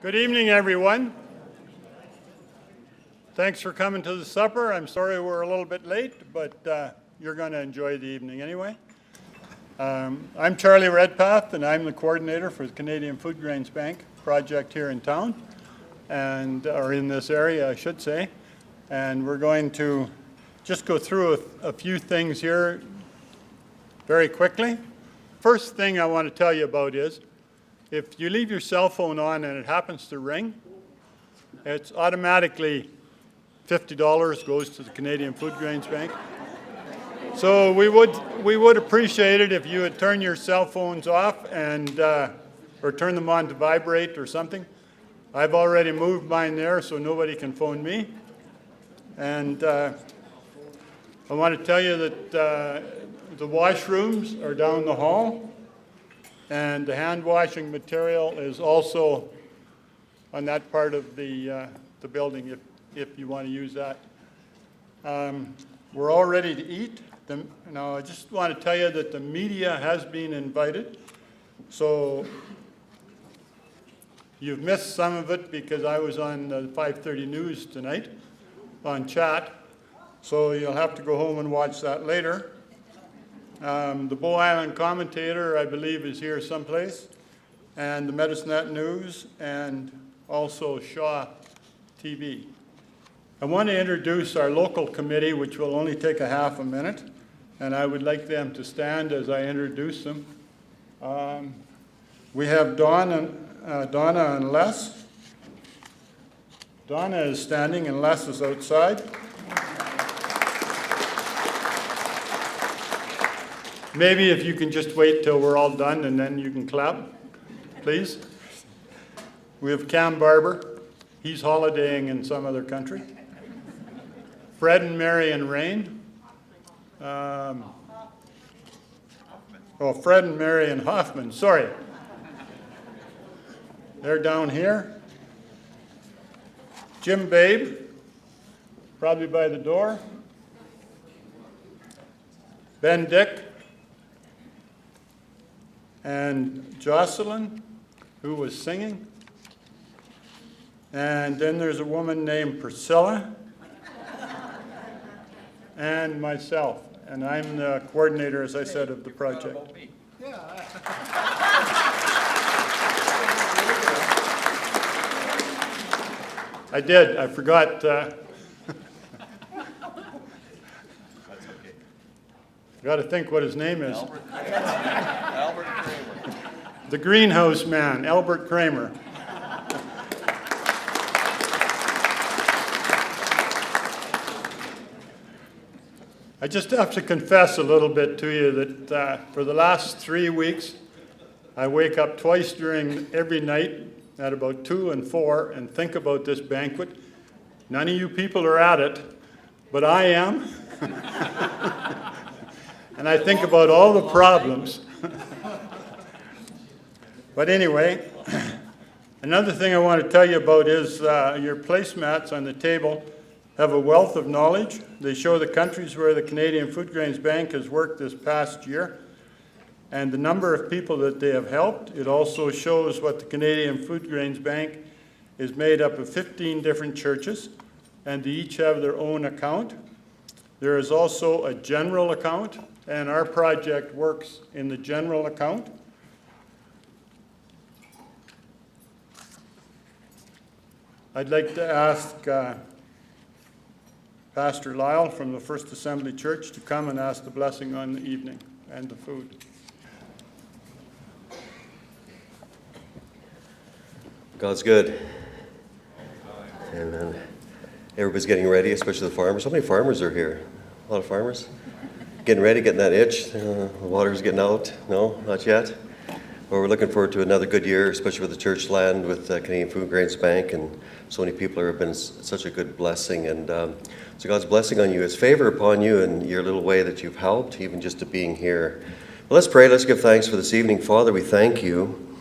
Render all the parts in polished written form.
Good evening, everyone. Thanks for coming to the supper. I'm sorry we're a little bit late, but you're going to enjoy the evening anyway. I'm Charlie Redpath, and I'm the coordinator for the Canadian Food Grains Bank project here in town, or in this area, I should say. And we're going to just go through a few things here very quickly. First thing I want to tell you about is, if you leave your cell phone on and it happens to ring, it's automatically $50 goes to the Canadian Food Grains Bank. So we would appreciate it if you would turn your cell phones off and or turn them on to vibrate or something. I've already moved mine there so nobody can phone me. And I want to tell you that the washrooms are down the hall. And the hand washing material is also on that part of the building if you want to use that. We're all ready to eat. Now I just want to tell you that the media has been invited. So you've missed some of it because I was on the 5:30 news tonight on chat. So you'll have to go home and watch that later. The Bow Island Commentator, I believe, is here someplace, and the Medicinet News, and also Shaw TV. I want to introduce our local committee, which will only take a half a minute, and I would like them to stand as I introduce them. We have Donna and Les. Donna is standing and Les is outside. Maybe if you can just wait till we're all done and then you can clap, please. We have Cam Barber. He's holidaying in some other country. Fred and Mary and Rain. Fred and Mary and Hoffman, sorry. They're down here. Jim Babe, probably by the door. Ben Dick. And Jocelyn, who was singing. And then there's a woman named Priscilla. And myself. And I'm the coordinator, as I said, of the project. I did. I forgot. Got to think what his name is. Albert Kramer. The greenhouse man, Albert Kramer. I just have to confess a little bit to you that for the last 3 weeks, I wake up twice during every night at about 2 and 4 and think about this banquet. None of you people are at it, but I am. And I think about all the problems. But anyway, another thing I want to tell you about is your placemats on the table have a wealth of knowledge. They show the countries where the Canadian Food Grains Bank has worked this past year and the number of people that they have helped. It also shows what the Canadian Food Grains Bank is made up of 15 different churches, and they each have their own account. There is also a general account, and our project works in the general account. I'd like to ask Pastor Lyle from the First Assembly Church to come and ask the blessing on the evening and the food. God's good. Amen. Everybody's getting ready, especially the farmers. How many farmers are here? A lot of farmers? Getting ready, getting that itch. The water's getting out. No, not yet. Well, we're looking forward to another good year, especially with the church land, with Canadian Food Grains Bank, and so many people have been such a good blessing. And so God's blessing on you, His favor upon you in your little way that you've helped, even just to being here. Well, let's pray. Let's give thanks for this evening. Father, we thank you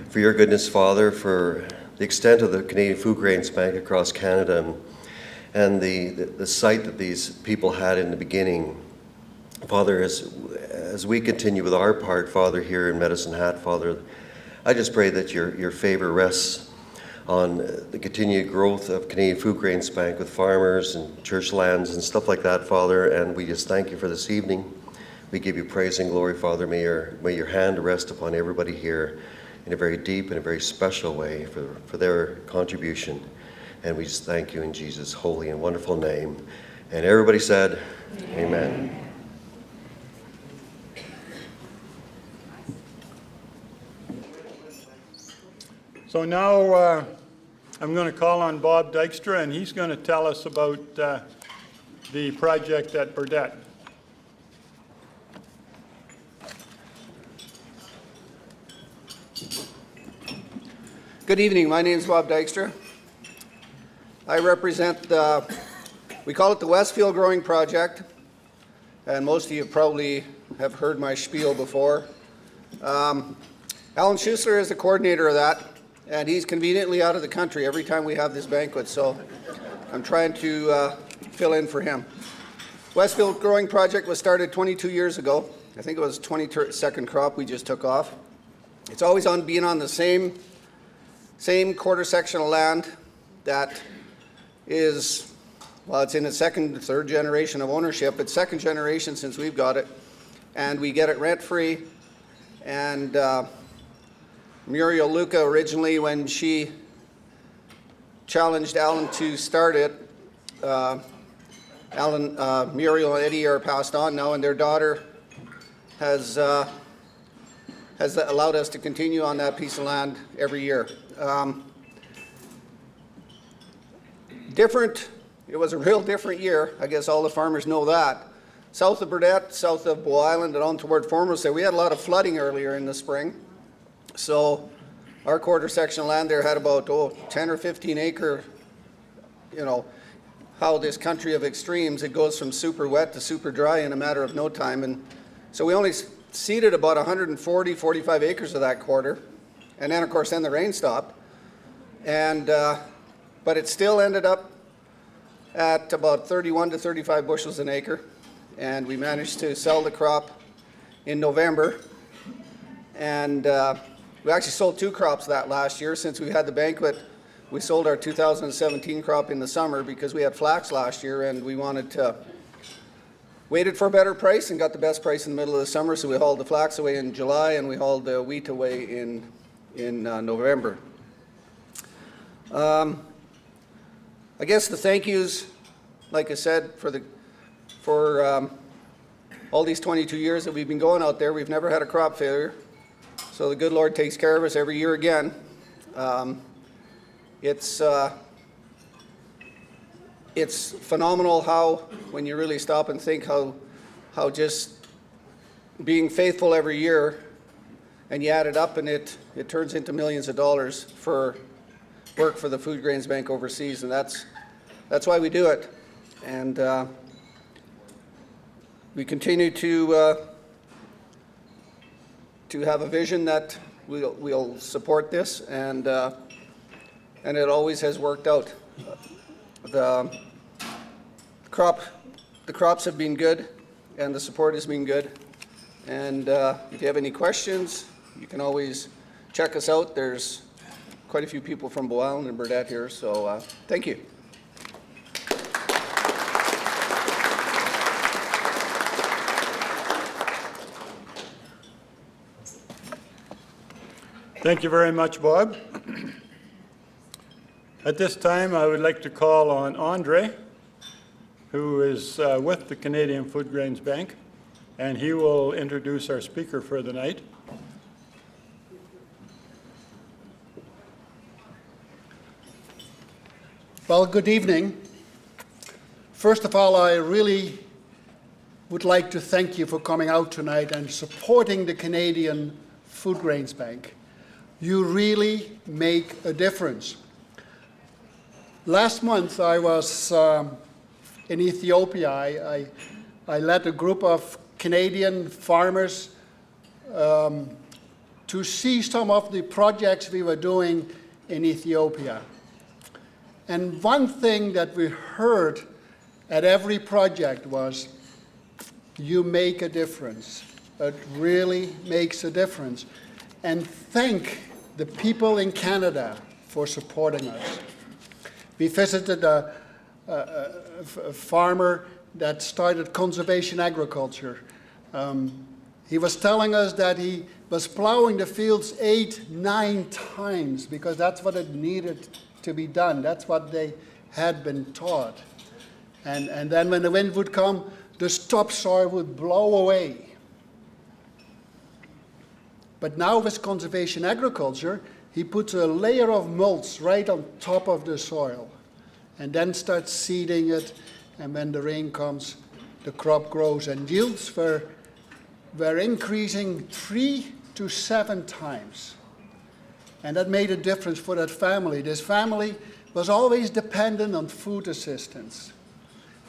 for your goodness, Father, for the extent of the Canadian Food Grains Bank across Canada and the sight that these people had in the beginning. Father, as we continue with our part, Father, here in Medicine Hat, Father, I just pray that your favor rests on the continued growth of Canadian Food Grains Bank with farmers and church lands and stuff like that, Father. And we just thank you for this evening. We give you praise and glory, Father. May your hand rest upon everybody here in a very deep and a very special way for their contribution. And we just thank you in Jesus' holy and wonderful name. And everybody said, Amen. So now I'm going to call on Bob Dykstra, and he's going to tell us about the project at Burdett. Good evening. My name is Bob Dykstra. I represent we call it the Westfield Growing Project, and most of you probably have heard my spiel before. Alan Schussler is the coordinator of that, and he's conveniently out of the country every time we have this banquet, so I'm trying to fill in for him. Westfield Growing Project was started 22 years ago. I think it was 22nd crop we just took off. It's always been on the same quarter section of land that is, well, it's in its third generation of ownership. It's second generation since we've got it, and we get it rent-free. And Muriel Luca originally, when she challenged Alan to start it, Muriel and Eddie are passed on now, and their daughter has allowed us to continue on that piece of land every year. It was a real different year. I guess all the farmers know that. South of Burdett, south of Bow Island, and on toward Formosa, we had a lot of flooding earlier in the spring. So our quarter section of land there had about 10 or 15 acre, how this country of extremes, it goes from super wet to super dry in a matter of no time. And so we only seeded about 140, 45 acres of that quarter. And then, of course, the rain stopped. And, but it still ended up at about 31 to 35 bushels an acre. And we managed to sell the crop in November. And we actually sold 2 crops that last year. Since we had the banquet, we sold our 2017 crop in the summer because we had flax last year and we waited for a better price and got the best price in the middle of the summer. So we hauled the flax away in July and we hauled the wheat away in November. I guess the thank yous, like I said, for all these 22 years that we've been going out there, we've never had a crop failure. So the good Lord takes care of us every year again. It's phenomenal how, when you really stop and think how just being faithful every year, and you add it up and it turns into millions of dollars for work for the Food Grains Bank overseas, and that's why we do it. And we continue to have a vision that we'll support this, and it always has worked out. The crops have been good, and the support has been good. And if you have any questions, you can always check us out. There's quite a few people from Bow Island and Burdett here, so thank you. Thank you very much, Bob. At this time, I would like to call on Andre, who is with the Canadian Food Grains Bank, and he will introduce our speaker for the night. Well, good evening. First of all, I really would like to thank you for coming out tonight and supporting the Canadian Food Grains Bank. You really make a difference. Last month, I was in Ethiopia. I led a group of Canadian farmers to see some of the projects we were doing in Ethiopia. And one thing that we heard at every project was, you make a difference. It really makes a difference. And thank the people in Canada for supporting us. We visited a farmer that started conservation agriculture. He was telling us that he was plowing the fields 8, 9 times because that's what it needed to be done. That's what they had been taught. And then when the wind would come, the topsoil would blow away. But now with conservation agriculture, he puts a layer of mulch right on top of the soil and then starts seeding it. And when the rain comes, the crop grows, and yields were increasing 3 to 7 times. And that made a difference for that family. This family was always dependent on food assistance.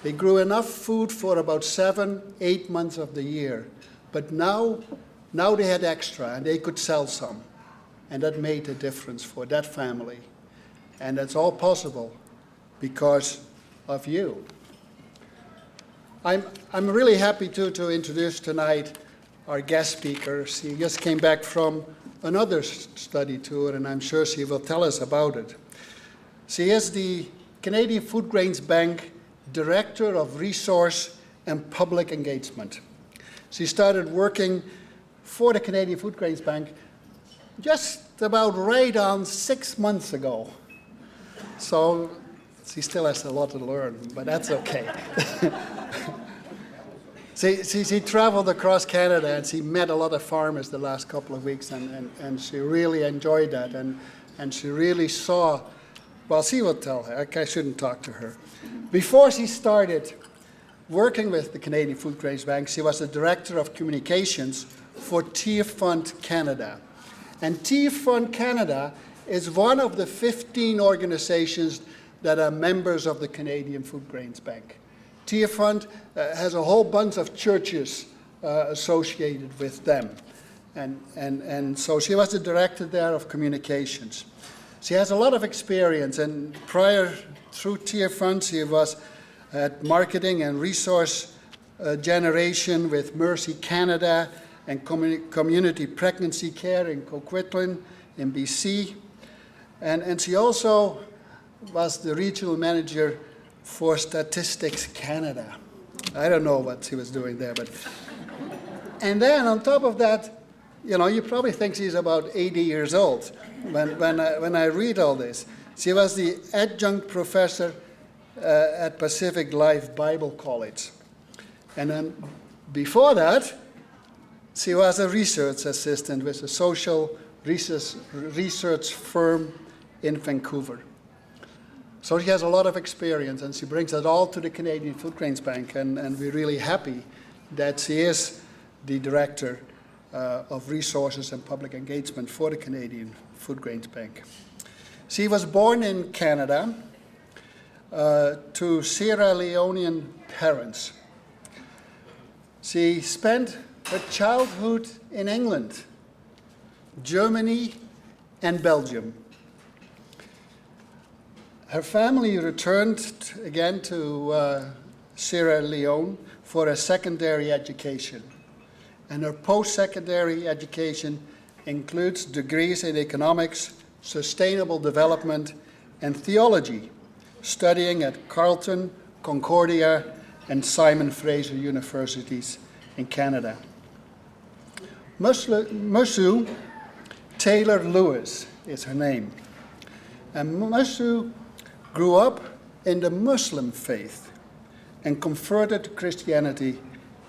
They grew enough food for about 7, 8 months of the year. But now they had extra, and they could sell some. And that made a difference for that family. And that's all possible because of you. I'm really happy to introduce tonight our guest speaker. She just came back from another study tour, and I'm sure she will tell us about it. She is the Canadian Food Grains Bank Director of Resource and Public Engagement. She started working for the Canadian Food Grains Bank just about right on 6 months ago. So she still has a lot to learn, but that's okay. She traveled across Canada and she met a lot of farmers the last couple of weeks, and she really enjoyed that, and she really saw, well, she will tell her, I shouldn't talk to her. Before she started working with the Canadian Food Grains Bank, she was the Director of Communications for Tier Fund Canada. And Tier Fund Canada is one of the 15 organizations that are members of the Canadian Food Grains Bank. Tier Fund has a whole bunch of churches associated with them. And so she was the director there of communications. She has a lot of experience, and through Tier Fund, she was at marketing and resource generation with Mercy Canada and community pregnancy care in Coquitlam in BC. And she also was the regional manager for Statistics Canada. I don't know what she was doing there, but. And then on top of that, you probably think she's about 80 years old when I read all this. She was the adjunct professor at Pacific Life Bible College. And then before that, she was a research assistant with a social research firm in Vancouver. So she has a lot of experience, and she brings it all to the Canadian Food Grains Bank, and we're really happy that she is the Director of Resources and Public Engagement for the Canadian Food Grains Bank. She was born in Canada to Sierra Leonean parents. She spent her childhood in England, Germany, and Belgium. Her family returned again to Sierra Leone for a secondary education. And her post-secondary education includes degrees in economics, sustainable development, and theology, studying at Carleton, Concordia, and Simon Fraser Universities in Canada. Musu Taylor-Lewis is her name. And Musu grew up in the Muslim faith and converted to Christianity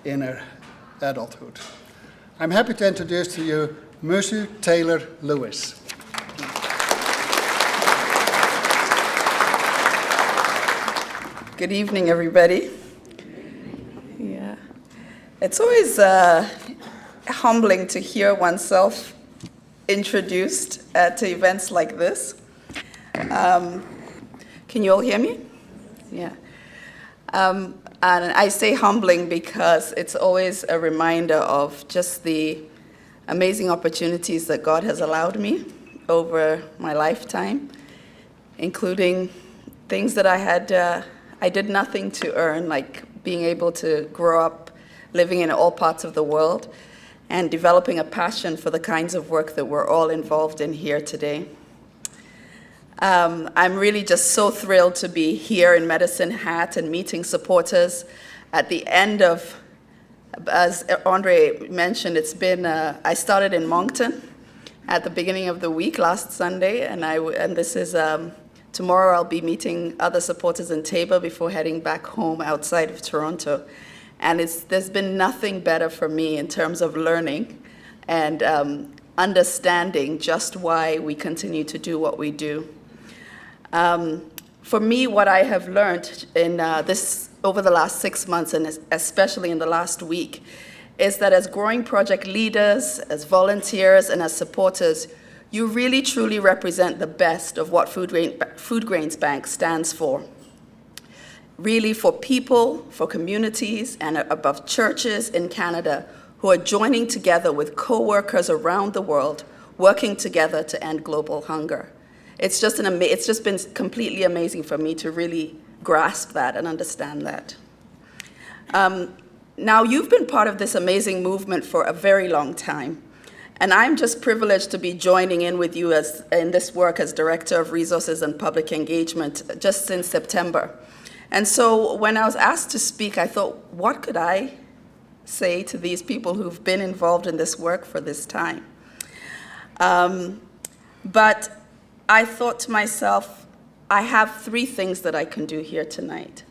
in her adulthood. I'm happy to introduce to you Musu Taylor-Lewis. Good evening, everybody. Yeah, it's always humbling to hear oneself introduced to events like this. Can you all hear me? Yeah. And I say humbling because it's always a reminder of just the amazing opportunities that God has allowed me over my lifetime, including things that I did nothing to earn, like being able to grow up living in all parts of the world and developing a passion for the kinds of work that we're all involved in here today. I'm really just so thrilled to be here in Medicine Hat and meeting supporters at the end of, as Andre mentioned, it's been, I started in Moncton at the beginning of the week last Sunday, and this is, tomorrow I'll be meeting other supporters in Tabor before heading back home outside of Toronto. And there's been nothing better for me in terms of learning and understanding just why we continue to do what we do. For me, what I have learned in over the last 6 months, and especially in the last week, is that as Growing Project leaders, as volunteers, and as supporters, you really truly represent the best of what Food Grains Bank stands for. Really for people, for communities, and above churches in Canada who are joining together with co-workers around the world, working together to end global hunger. It's just been completely amazing for me to really grasp that and understand that. Now, you've been part of this amazing movement for a very long time, and I'm just privileged to be joining in with you in this work as Director of Resources and Public Engagement just since September. And so when I was asked to speak, I thought, what could I say to these people who've been involved in this work for this time? But I thought to myself, I have 3 things that I can do here tonight.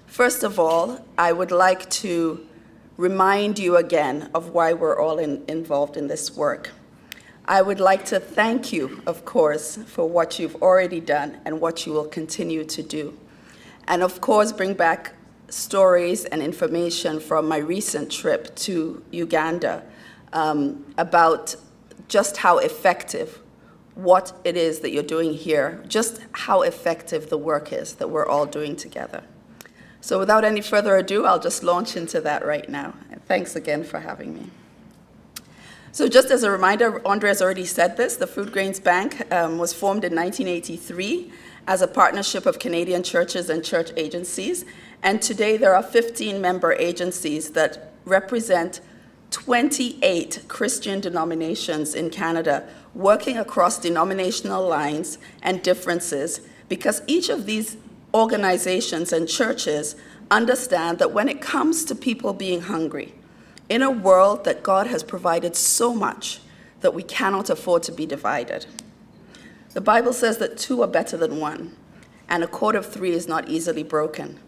First of all, I would like to remind you again of why we're all involved in this work. I would like to thank you, of course, for what you've already done and what you will continue to do. And of course, bring back stories and information from my recent trip to Uganda about just how effective what it is that you're doing here, just how effective the work is that we're all doing together. So without any further ado, I'll just launch into that right now. And thanks again for having me. So just as a reminder, Andre has already said this, the Food Grains Bank was formed in 1983 as a partnership of Canadian churches and church agencies. And today there are 15 member agencies that represent 28 Christian denominations in Canada, working across denominational lines and differences, because each of these organizations and churches understand that when it comes to people being hungry, in a world that God has provided so much that we cannot afford to be divided. The Bible says that 2 are better than 1, and a cord of 3 is not easily broken.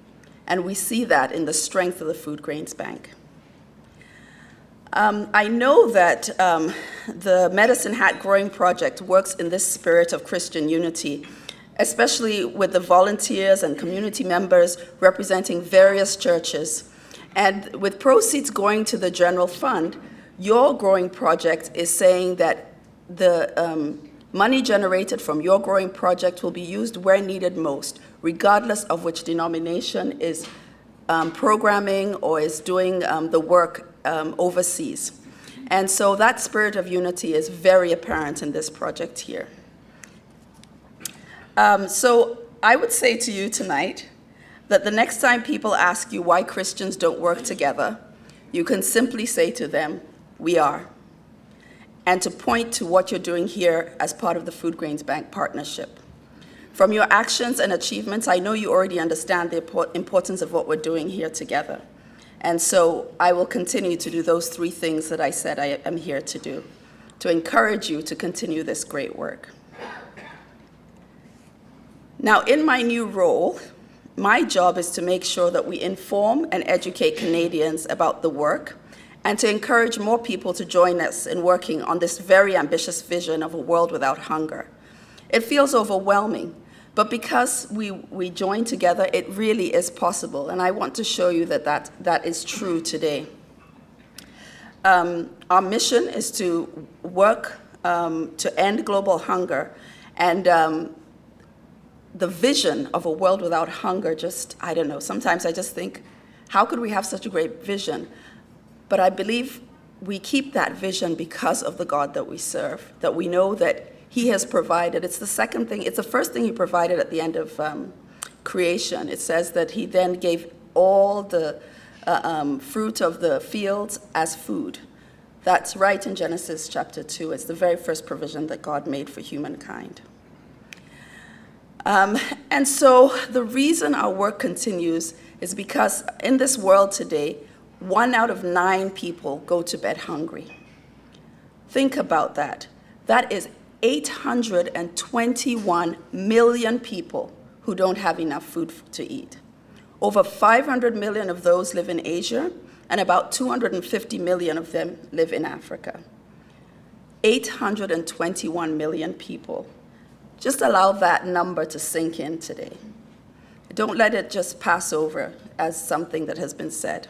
And we see that in the strength of the Food Grains Bank. I know that the Medicine Hat Growing Project works in this spirit of Christian unity, especially with the volunteers and community members representing various churches. And with proceeds going to the general fund, your Growing Project is saying that the money generated from your Growing Project will be used where needed most, regardless of which denomination is programming or is doing the work overseas. And so that spirit of unity is very apparent in this project here. So I would say to you tonight that the next time people ask you why Christians don't work together, you can simply say to them, we are. And to point to what you're doing here as part of the Food Grains Bank partnership. From your actions and achievements, I know you already understand the importance of what we're doing here together. And so I will continue to do those 3 things that I said I am here to do, to encourage you to continue this great work. Now, in my new role, my job is to make sure that we inform and educate Canadians about the work and to encourage more people to join us in working on this very ambitious vision of a world without hunger. It feels overwhelming, but because we join together, it really is possible, and I want to show you that is true today. Our mission is to work to end global hunger, and the vision of a world without hunger I don't know, sometimes I just think, how could we have such a great vision? But I believe we keep that vision because of the God that we serve, that we know that He has provided. It's the first thing He provided at the end of creation. It says that He then gave all the fruit of the fields as food. That's right in Genesis chapter 2. It's the very first provision that God made for humankind. And so the reason our work continues is because in this world today, 1 out of 9 people go to bed hungry. Think about that. That is 821 million people who don't have enough food to eat. Over 500 million of those live in Asia, and about 250 million of them live in Africa. 821 million people. Just allow that number to sink in today. Don't let it just pass over as something that has been said.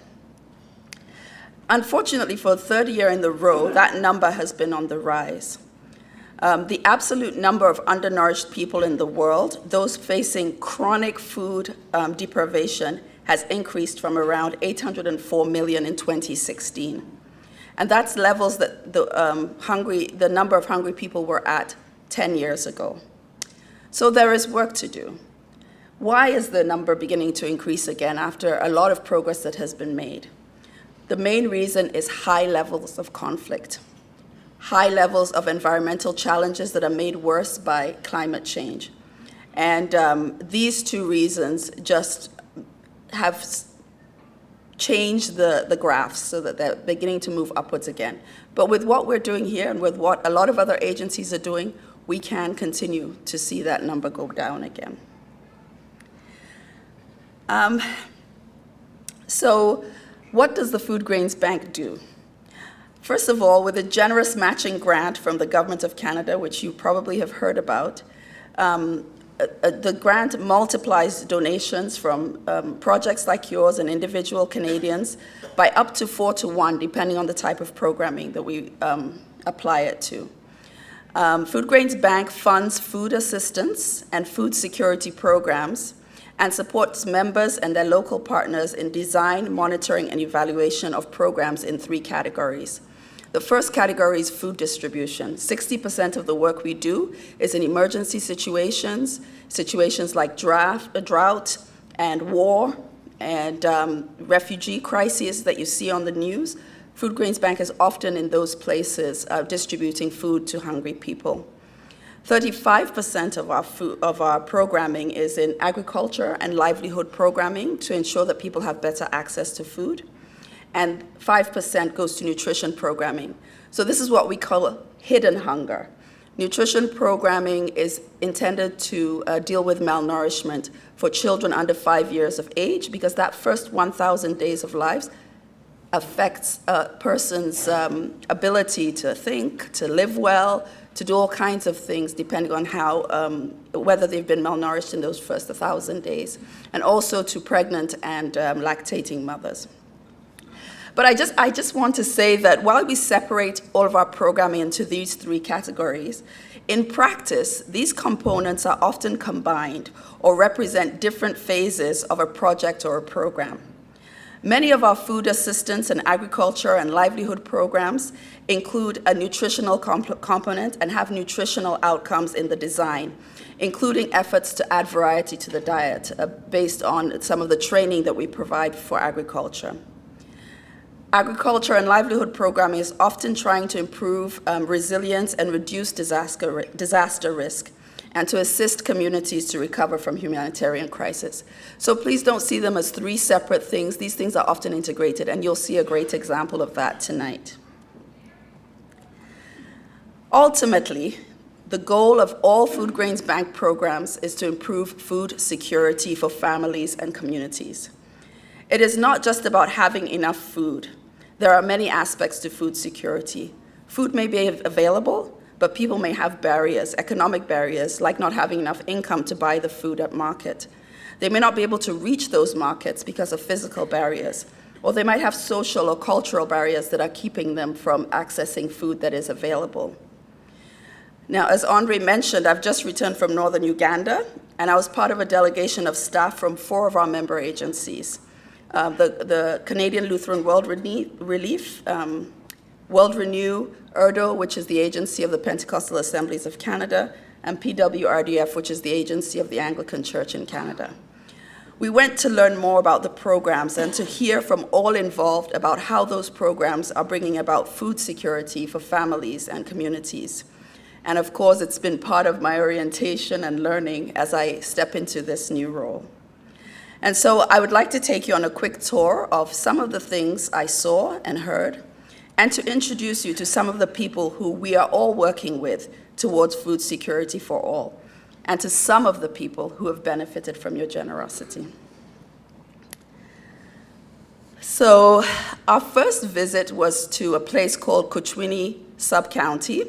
Unfortunately, for a third year in a row, that number has been on the rise. The absolute number of undernourished people in the world, those facing chronic food deprivation, has increased from around 804 million in 2016. And that's levels that the number of hungry people were at 10 years ago. So there is work to do. Why is the number beginning to increase again after a lot of progress that has been made? The main reason is high levels of conflict, high levels of environmental challenges that are made worse by climate change. And these two reasons just have changed the graphs so that they're beginning to move upwards again. But with what we're doing here and with what a lot of other agencies are doing, we can continue to see that number go down again. So what does the Food Grains Bank do? First of all, with a generous matching grant from the Government of Canada, which you probably have heard about, the grant multiplies donations from projects like yours and individual Canadians by up to 4 to 1, depending on the type of programming that we apply it to. Food Grains Bank funds food assistance and food security programs and supports members and their local partners in design, monitoring, and evaluation of programs in 3 categories. The first category is food distribution. 60% of the work we do is in emergency situations, situations like drought and war and refugee crises that you see on the news. Food Grains Bank is often in those places distributing food to hungry people. 35% of our programming is in agriculture and livelihood programming to ensure that people have better access to food. And 5% goes to nutrition programming. So this is what we call hidden hunger. Nutrition programming is intended to deal with malnourishment for children under 5 years of age, because that first 1,000 days of life affects a person's ability to think, to live well, to do all kinds of things depending on how, whether they've been malnourished in those first 1,000 days, and also to pregnant and lactating mothers. But I just want to say that while we separate all of our programming into these 3 categories, in practice, these components are often combined or represent different phases of a project or a program. Many of our food assistance and agriculture and livelihood programs include a nutritional component and have nutritional outcomes in the design, including efforts to add variety to the diet based on some of the training that we provide for agriculture. Agriculture and livelihood programming is often trying to improve resilience and reduce disaster risk, and to assist communities to recover from humanitarian crisis. So please don't see them as 3 separate things. These things are often integrated, and you'll see a great example of that tonight. Ultimately, the goal of all Food Grains Bank programs is to improve food security for families and communities. It is not just about having enough food. There are many aspects to food security. Food may be available, but people may have barriers, economic barriers, like not having enough income to buy the food at market. They may not be able to reach those markets because of physical barriers, or they might have social or cultural barriers that are keeping them from accessing food that is available. Now, as Andre mentioned, I've just returned from northern Uganda, and I was part of a delegation of staff from 4 of our member agencies. The Canadian Lutheran World Relief, World Renew, URDO, which is the agency of the Pentecostal Assemblies of Canada, and PWRDF, which is the agency of the Anglican Church in Canada. We went to learn more about the programs and to hear from all involved about how those programs are bringing about food security for families and communities. And of course, it's been part of my orientation and learning as I step into this new role. And so I would like to take you on a quick tour of some of the things I saw and heard, and to introduce you to some of the people who we are all working with towards food security for all, and to some of the people who have benefited from your generosity. So our first visit was to a place called Kuchwini Sub-County.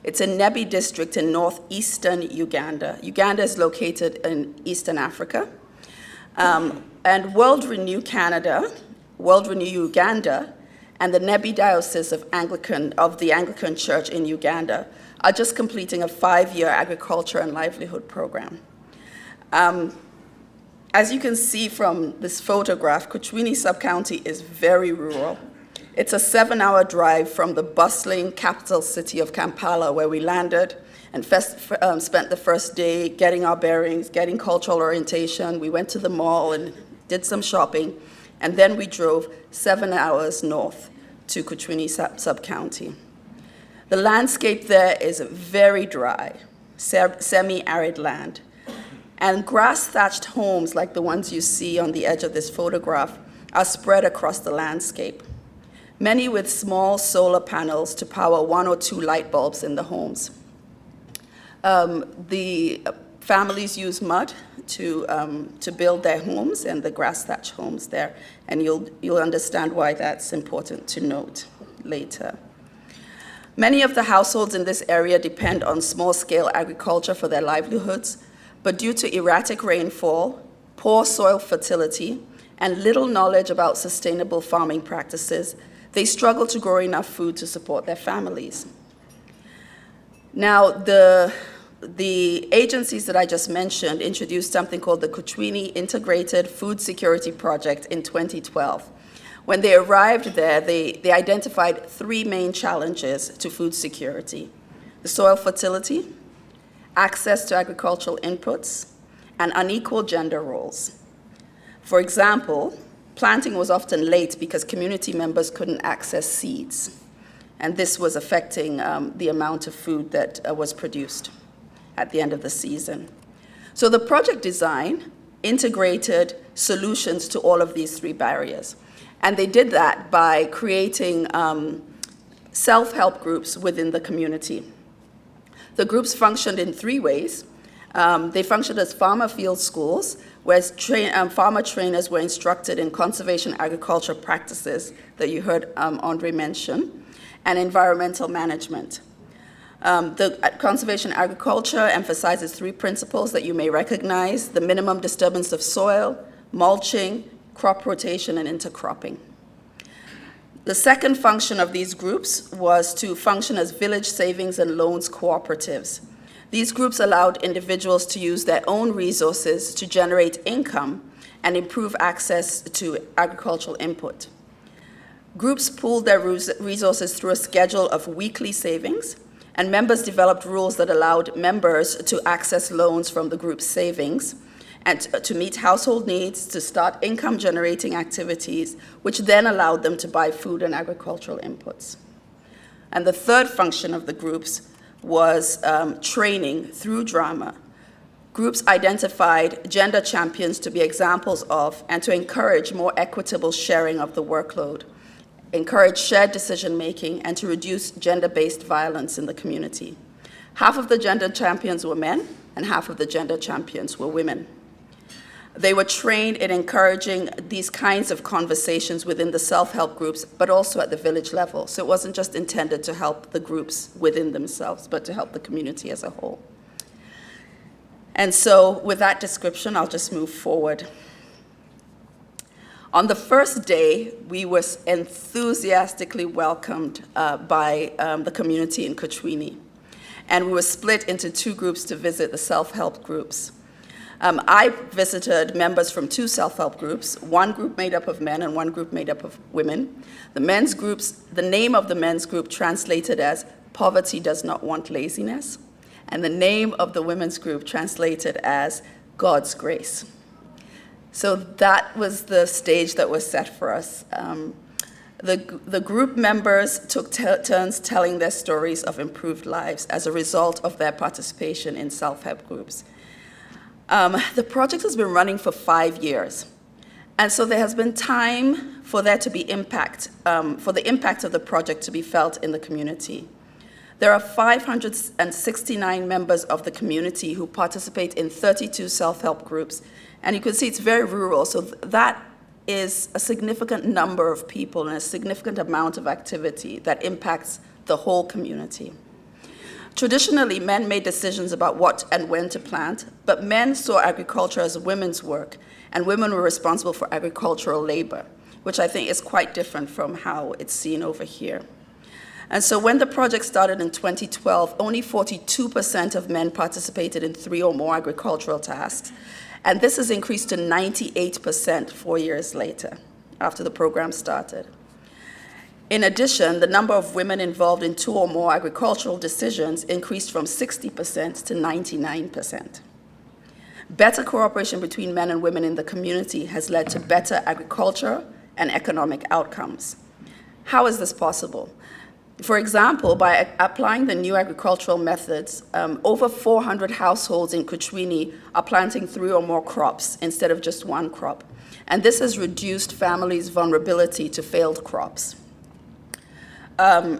It's in Nebi district in northeastern Uganda. Uganda is located in Eastern Africa. And World Renew Canada, World Renew Uganda, and the Nebi Diocese of the Anglican Church in Uganda are just completing a 5-year agriculture and livelihood program. As you can see from this photograph, Kuchwini Sub-County is very rural. It's a 7-hour drive from the bustling capital city of Kampala, where we landed and spent the first day getting our bearings, getting cultural orientation. We went to the mall and did some shopping, and then we drove 7 hours north to Kuchwini Sub-County. The landscape there is very dry, semi-arid land, and grass-thatched homes like the ones you see on the edge of this photograph are spread across the landscape, many with small solar panels to power 1 or 2 light bulbs in the homes. The families use mud to build their homes and the grass-thatched homes there, and you'll understand why that's important to note later. Many of the households in this area depend on small-scale agriculture for their livelihoods, but due to erratic rainfall, poor soil fertility, and little knowledge about sustainable farming practices, they struggle to grow enough food to support their families. Now, the agencies that I just mentioned introduced something called the Kuchwini Integrated Food Security Project in 2012. When they arrived there, they identified 3 main challenges to food security: the soil fertility, access to agricultural inputs, and unequal gender roles. For example, planting was often late because community members couldn't access seeds, and this was affecting the amount of food that was produced at the end of the season. So the project design integrated solutions to all of these 3 barriers, and they did that by creating self-help groups within the community. The groups functioned in 3 ways. They functioned as farmer field schools, where farmer trainers were instructed in conservation agriculture practices that you heard Andre mention, and environmental management. The conservation agriculture emphasizes 3 principles that you may recognize: the minimum disturbance of soil, mulching, crop rotation, and intercropping. The second function of these groups was to function as village savings and loans cooperatives. These groups allowed individuals to use their own resources to generate income and improve access to agricultural input. Groups pooled their resources through a schedule of weekly savings, and members developed rules that allowed members to access loans from the group's savings and to meet household needs, to start income-generating activities, which then allowed them to buy food and agricultural inputs. And the third function of the groups was training through drama. Groups identified gender champions to be examples of, and to encourage more equitable sharing of the workload, encourage shared decision-making, and to reduce gender-based violence in the community. Half of the gender champions were men, and half of the gender champions were women. They were trained in encouraging these kinds of conversations within the self-help groups, but also at the village level. So it wasn't just intended to help the groups within themselves, but to help the community as a whole. And so with that description, I'll just move forward. On the first day, we were enthusiastically welcomed by the community in Kuchwini. And we were split into 2 groups to visit the self-help groups. I visited members from 2 self-help groups, 1 group made up of men and 1 group made up of women. The name of the men's group translated as "Poverty Does Not Want Laziness," and the name of the women's group translated as "God's Grace." So that was the stage that was set for us. The group members took turns telling their stories of improved lives as a result of their participation in self-help groups. The project has been running for 5 years, and so there has been time for there to be impact, for the impact of the project to be felt in the community. There are 569 members of the community who participate in 32 self-help groups, and you can see it's very rural, so that is a significant number of people and a significant amount of activity that impacts the whole community. Traditionally, men made decisions about what and when to plant, but men saw agriculture as women's work, and women were responsible for agricultural labor, which I think is quite different from how it's seen over here. And so when the project started in 2012, only 42% of men participated in 3 or more agricultural tasks. And this has increased to 98% 4 years later, after the program started. In addition, the number of women involved in 2 or more agricultural decisions increased from 60% to 99%. Better cooperation between men and women in the community has led to better agriculture and economic outcomes. How is this possible? For example, by applying the new agricultural methods, over 400 households in Kuchwini are planting 3 or more crops instead of just 1 crop. And this has reduced families' vulnerability to failed crops.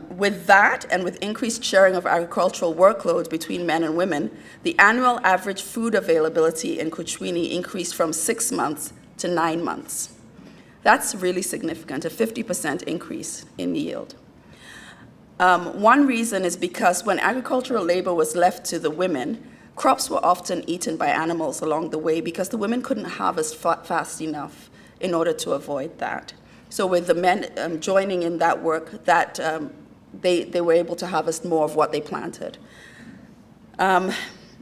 With that, and with increased sharing of agricultural workloads between men and women, the annual average food availability in Kuchwini increased from 6 months to 9 months. That's really significant, a 50% increase in yield. One reason is because when agricultural labor was left to the women, crops were often eaten by animals along the way because the women couldn't harvest fast enough in order to avoid that. So with the men joining in that work, they were able to harvest more of what they planted.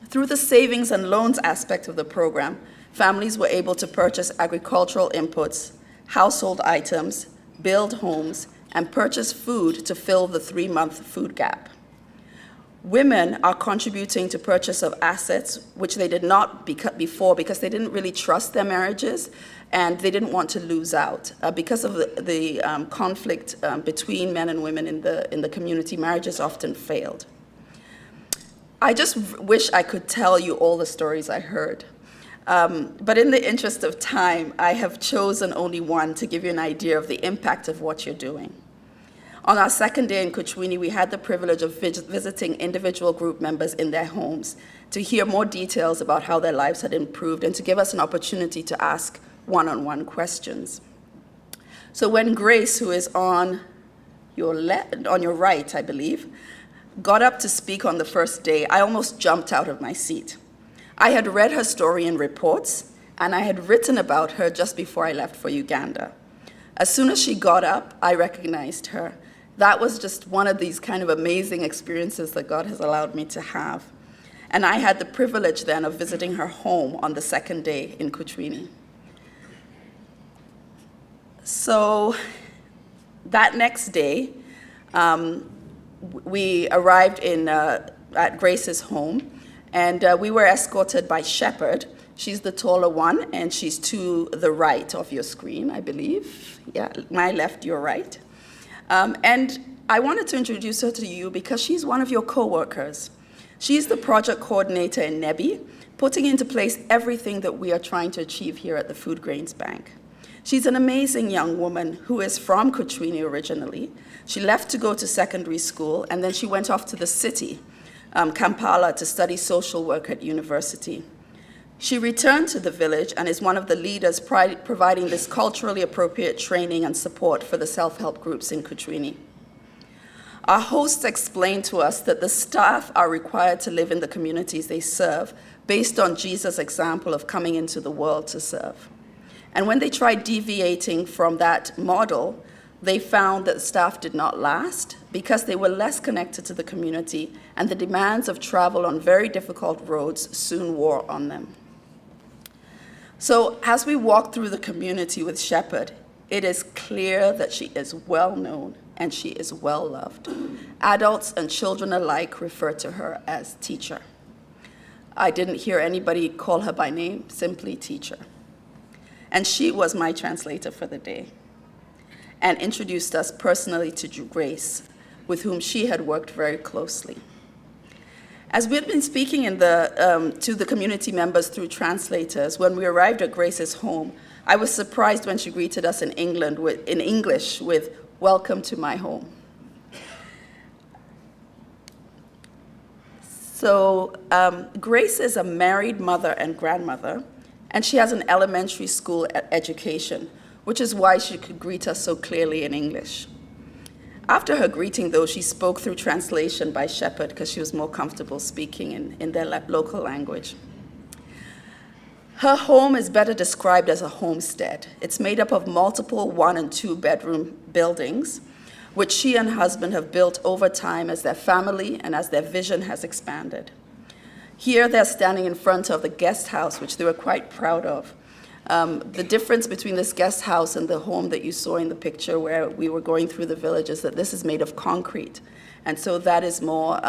Through the savings and loans aspect of the program, families were able to purchase agricultural inputs, household items, build homes, and purchase food to fill the 3-month food gap. Women are contributing to purchase of assets, which they did not before because they didn't really trust their marriages and they didn't want to lose out. Because of the conflict between men and women in the community, marriages often failed. I just wish I could tell you all the stories I heard. But in the interest of time, I have chosen only one to give you an idea of the impact of what you're doing. On our second day in Kuchwini, we had the privilege of visiting individual group members in their homes to hear more details about how their lives had improved and to give us an opportunity to ask one-on-one questions. So when Grace, who is on your right, I believe, got up to speak on the first day, I almost jumped out of my seat. I had read her story in reports, and I had written about her just before I left for Uganda. As soon as she got up, I recognized her. That was just one of these kind of amazing experiences that God has allowed me to have. And I had the privilege then of visiting her home on the second day in Kuchwini. So that next day, we arrived at Grace's home, and we were escorted by Shepherd. She's the taller one, and she's to the right of your screen, I believe. Yeah, my left, your right. And I wanted to introduce her to you because she's one of your co-workers. She's the project coordinator in Nebi, putting into place everything that we are trying to achieve here at the Food Grains Bank. She's an amazing young woman who is from Kuchwini originally. She left to go to secondary school, and then she went off to the city, Kampala, to study social work at university. She returned to the village and is one of the leaders providing this culturally appropriate training and support for the self-help groups in Kuchwini. Our hosts explained to us that the staff are required to live in the communities they serve based on Jesus' example of coming into the world to serve. And when they tried deviating from that model, they found that staff did not last because they were less connected to the community, and the demands of travel on very difficult roads soon wore on them. So as we walk through the community with Shepherd, it is clear that she is well known and she is well loved. Adults and children alike refer to her as teacher. I didn't hear anybody call her by name, simply teacher. And she was my translator for the day. and introduced us personally to Grace, with whom she had worked very closely. As we had been speaking to the community members through translators, when we arrived at Grace's home, I was surprised when she greeted us in English with, "Welcome to my home." So Grace is a married mother and grandmother, and she has an elementary school education, which is why she could greet us so clearly in English. After her greeting, though, she spoke through translation by Shepherd because she was more comfortable speaking in their local language. Her home is better described as a homestead. It's made up of multiple 1- and 2-bedroom buildings, which she and her husband have built over time as their family and as their vision has expanded. Here they're standing in front of the guest house, which they were quite proud of. The difference between this guest house and the home that you saw in the picture where we were going through the village is that this is made of concrete. And so that is more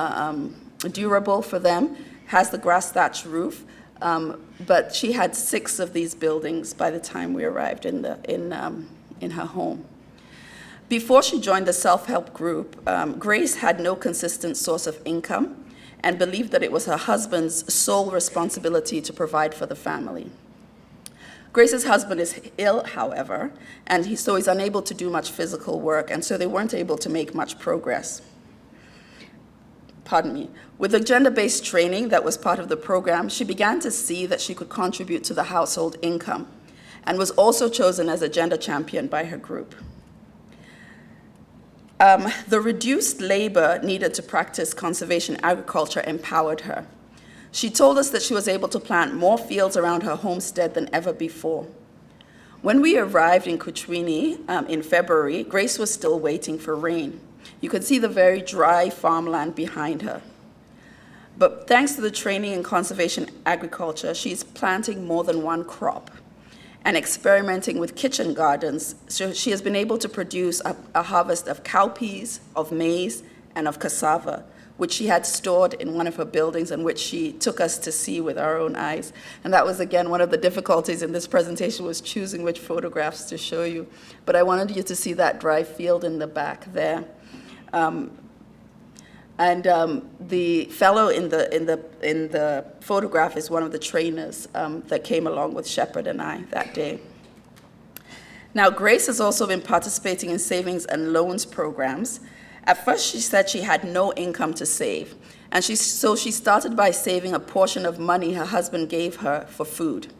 durable for them, has the grass thatch roof. But she had 6 of these buildings by the time we arrived in her home. Before she joined the self-help group, Grace had no consistent source of income and believed that it was her husband's sole responsibility to provide for the family. Grace's husband is ill, however, and so he's unable to do much physical work, and so they weren't able to make much progress. Pardon me. With the gender-based training that was part of the program, she began to see that she could contribute to the household income and was also chosen as a gender champion by her group. The reduced labor needed to practice conservation agriculture empowered her. She told us that she was able to plant more fields around her homestead than ever before. When we arrived in Kuchwini in February, Grace was still waiting for rain. You could see the very dry farmland behind her. But thanks to the training in conservation agriculture, she's planting more than one crop and experimenting with kitchen gardens. So she has been able to produce a harvest of cowpeas, of maize, and of cassava, which she had stored in one of her buildings and which she took us to see with our own eyes. And that was, again, one of the difficulties in this presentation was choosing which photographs to show you. But I wanted you to see that dry field in the back there. The fellow in the photograph is one of the trainers that came along with Shepherd and I that day. Now, Grace has also been participating in savings and loans programs. At first, she said she had no income to save, and so she started by saving a portion of money her husband gave her for food.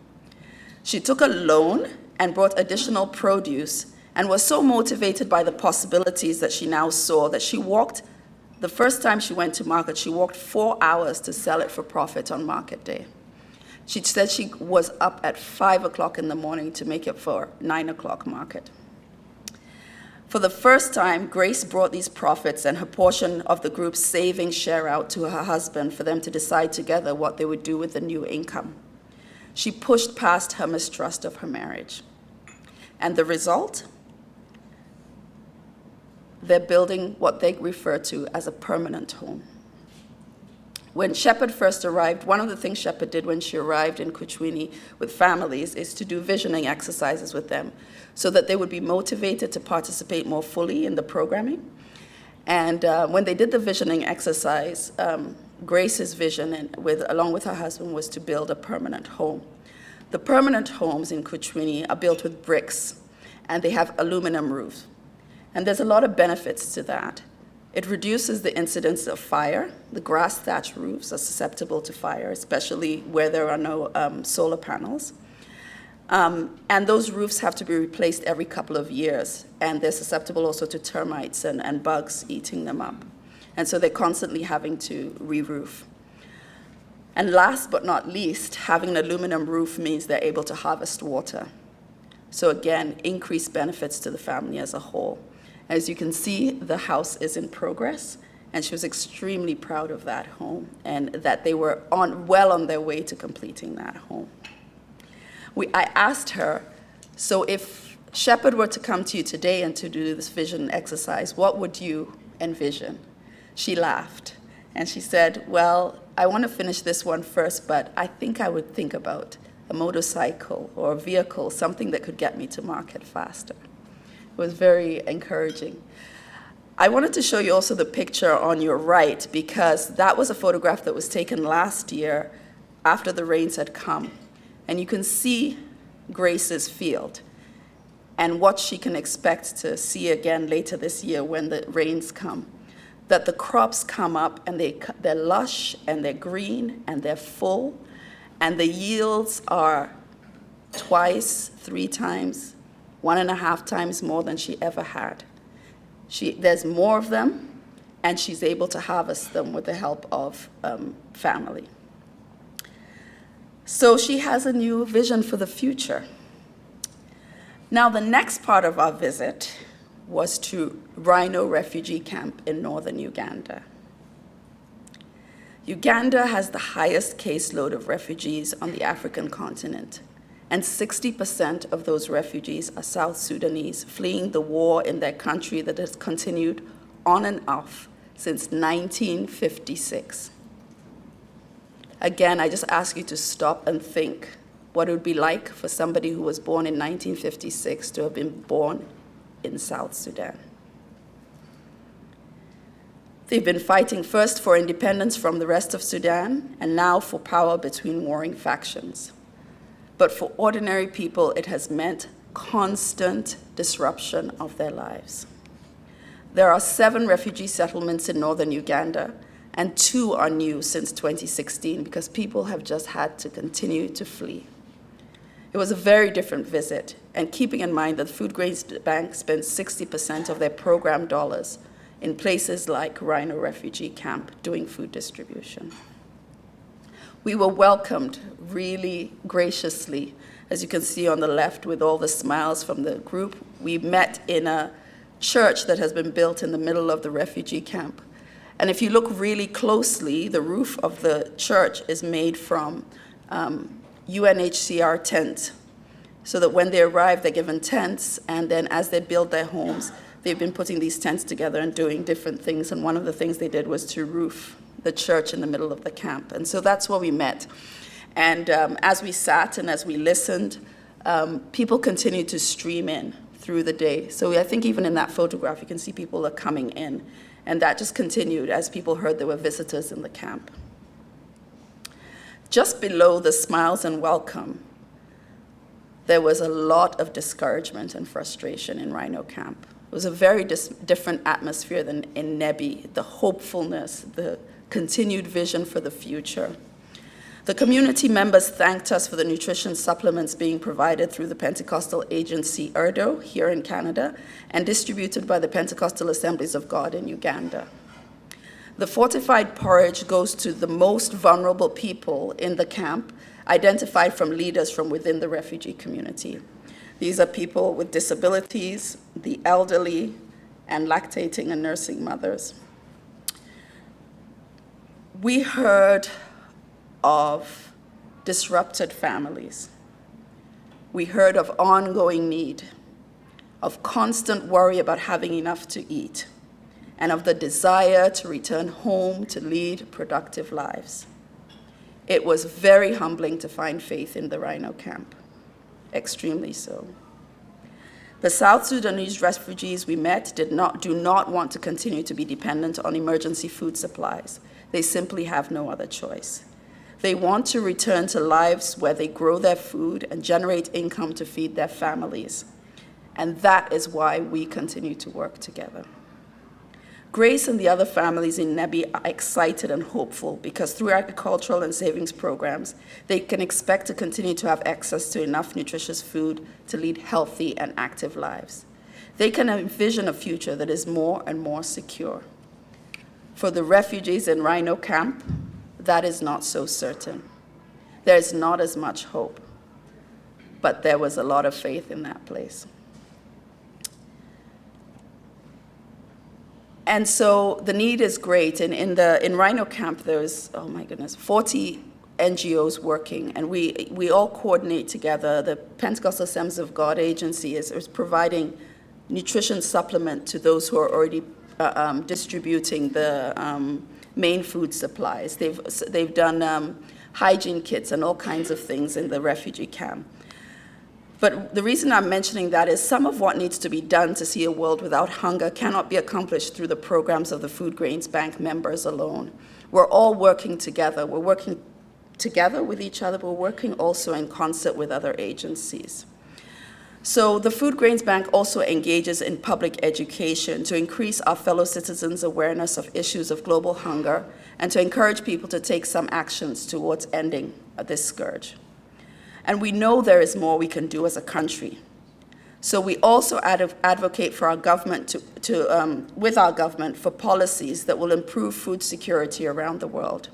She took a loan and brought additional produce and was so motivated by the possibilities that she now saw that she walked. The first time she went to market, she walked 4 hours to sell it for profit on market day. She said she was up at 5 o'clock in the morning to make it for 9 o'clock market. For the first time, Grace brought these profits and her portion of the group's savings share out to her husband for them to decide together what they would do with the new income. She pushed past her mistrust of her marriage. And the result? They're building what they refer to as a permanent home. When Shepherd first arrived, one of the things Shepherd did when she arrived in Kuchwini with families is to do visioning exercises with them so that they would be motivated to participate more fully in the programming. And when they did the visioning exercise, Grace's vision, along with her husband, was to build a permanent home. The permanent homes in Kuchwini are built with bricks, and they have aluminum roofs. And there's a lot of benefits to that. It reduces the incidence of fire. The grass thatch roofs are susceptible to fire, especially where there are no solar panels. And those roofs have to be replaced every couple of years, and they're susceptible also to termites and bugs eating them up. And so they're constantly having to re-roof. And last but not least, having an aluminum roof means they're able to harvest water. So again, increased benefits to the family as a whole. As you can see, the house is in progress, and she was extremely proud of that home and that they were well on their way to completing that home. I asked her, so if Shepherd were to come to you today and to do this vision exercise, what would you envision? She laughed, and she said, well, I want to finish this one first, but I think I would think about a motorcycle or a vehicle, something that could get me to market faster. It was very encouraging. I wanted to show you also the picture on your right, because that was a photograph that was taken last year after the rains had come. And you can see Grace's field and what she can expect to see again later this year when the rains come. That the crops come up and they're lush and they're green and they're full, and the yields are twice, 3 times, 1.5 times more than she ever had. There's more of them, and she's able to harvest them with the help of family. So she has a new vision for the future. Now, the next part of our visit was to Rhino Refugee Camp in northern Uganda. Uganda has the highest caseload of refugees on the African continent, and 60% of those refugees are South Sudanese fleeing the war in their country that has continued on and off since 1956. Again, I just ask you to stop and think what it would be like for somebody who was born in 1956 to have been born in South Sudan. They've been fighting first for independence from the rest of Sudan, and now for power between warring factions. But for ordinary people, it has meant constant disruption of their lives. There are 7 refugee settlements in northern Uganda, and 2 are new since 2016 because people have just had to continue to flee. It was a very different visit, and keeping in mind that the Food Grains Bank spends 60% of their program dollars in places like Rhino Refugee Camp doing food distribution. We were welcomed really graciously, as you can see on the left, with all the smiles from the group. We met in a church that has been built in the middle of the refugee camp. And if you look really closely, the roof of the church is made from UNHCR tents, so that when they arrive, they're given tents, and then as they build their homes, they've been putting these tents together and doing different things. And one of the things they did was to roof the church in the middle of the camp. And so that's where we met. And as we sat and as we listened, people continued to stream in through the day. So I think even in that photograph, you can see people are coming in. And that just continued as people heard there were visitors in the camp. Just below the smiles and welcome, there was a lot of discouragement and frustration in Rhino Camp. It was a very different atmosphere than in Nebi, the hopefulness, the continued vision for the future. The community members thanked us for the nutrition supplements being provided through the Pentecostal agency Erdo here in Canada and distributed by the Pentecostal Assemblies of God in Uganda. The fortified porridge goes to the most vulnerable people in the camp, identified from leaders from within the refugee community. These are people with disabilities, the elderly, and lactating and nursing mothers. We heard of disrupted families. We heard of ongoing need, of constant worry about having enough to eat, and of the desire to return home to lead productive lives. It was very humbling to find faith in the Rhino Camp, extremely so. The South Sudanese refugees we met do not want to continue to be dependent on emergency food supplies. They simply have no other choice. They want to return to lives where they grow their food and generate income to feed their families. And that is why we continue to work together. Grace and the other families in Nebi are excited and hopeful because through agricultural and savings programs, they can expect to continue to have access to enough nutritious food to lead healthy and active lives. They can envision a future that is more and more secure. For the refugees in Rhino Camp, that is not so certain. There is not as much hope, but there was a lot of faith in that place. And so the need is great. And in Rhino Camp, there's, 40 NGOs working, and we all coordinate together. The Pentecostal Assemblies of God agency is providing nutrition supplement to those who are already distributing the main food supplies. They've done hygiene kits and all kinds of things in the refugee camp. But the reason I'm mentioning that is some of what needs to be done to see a world without hunger cannot be accomplished through the programs of the Food Grains Bank members alone. We're all working together. We're working together with each other, but we're working also in concert with other agencies. So the Food Grains Bank also engages in public education to increase our fellow citizens' awareness of issues of global hunger and to encourage people to take some actions towards ending this scourge. And we know there is more we can do as a country. So we also advocate for our government with our government for policies that will improve food security around the world.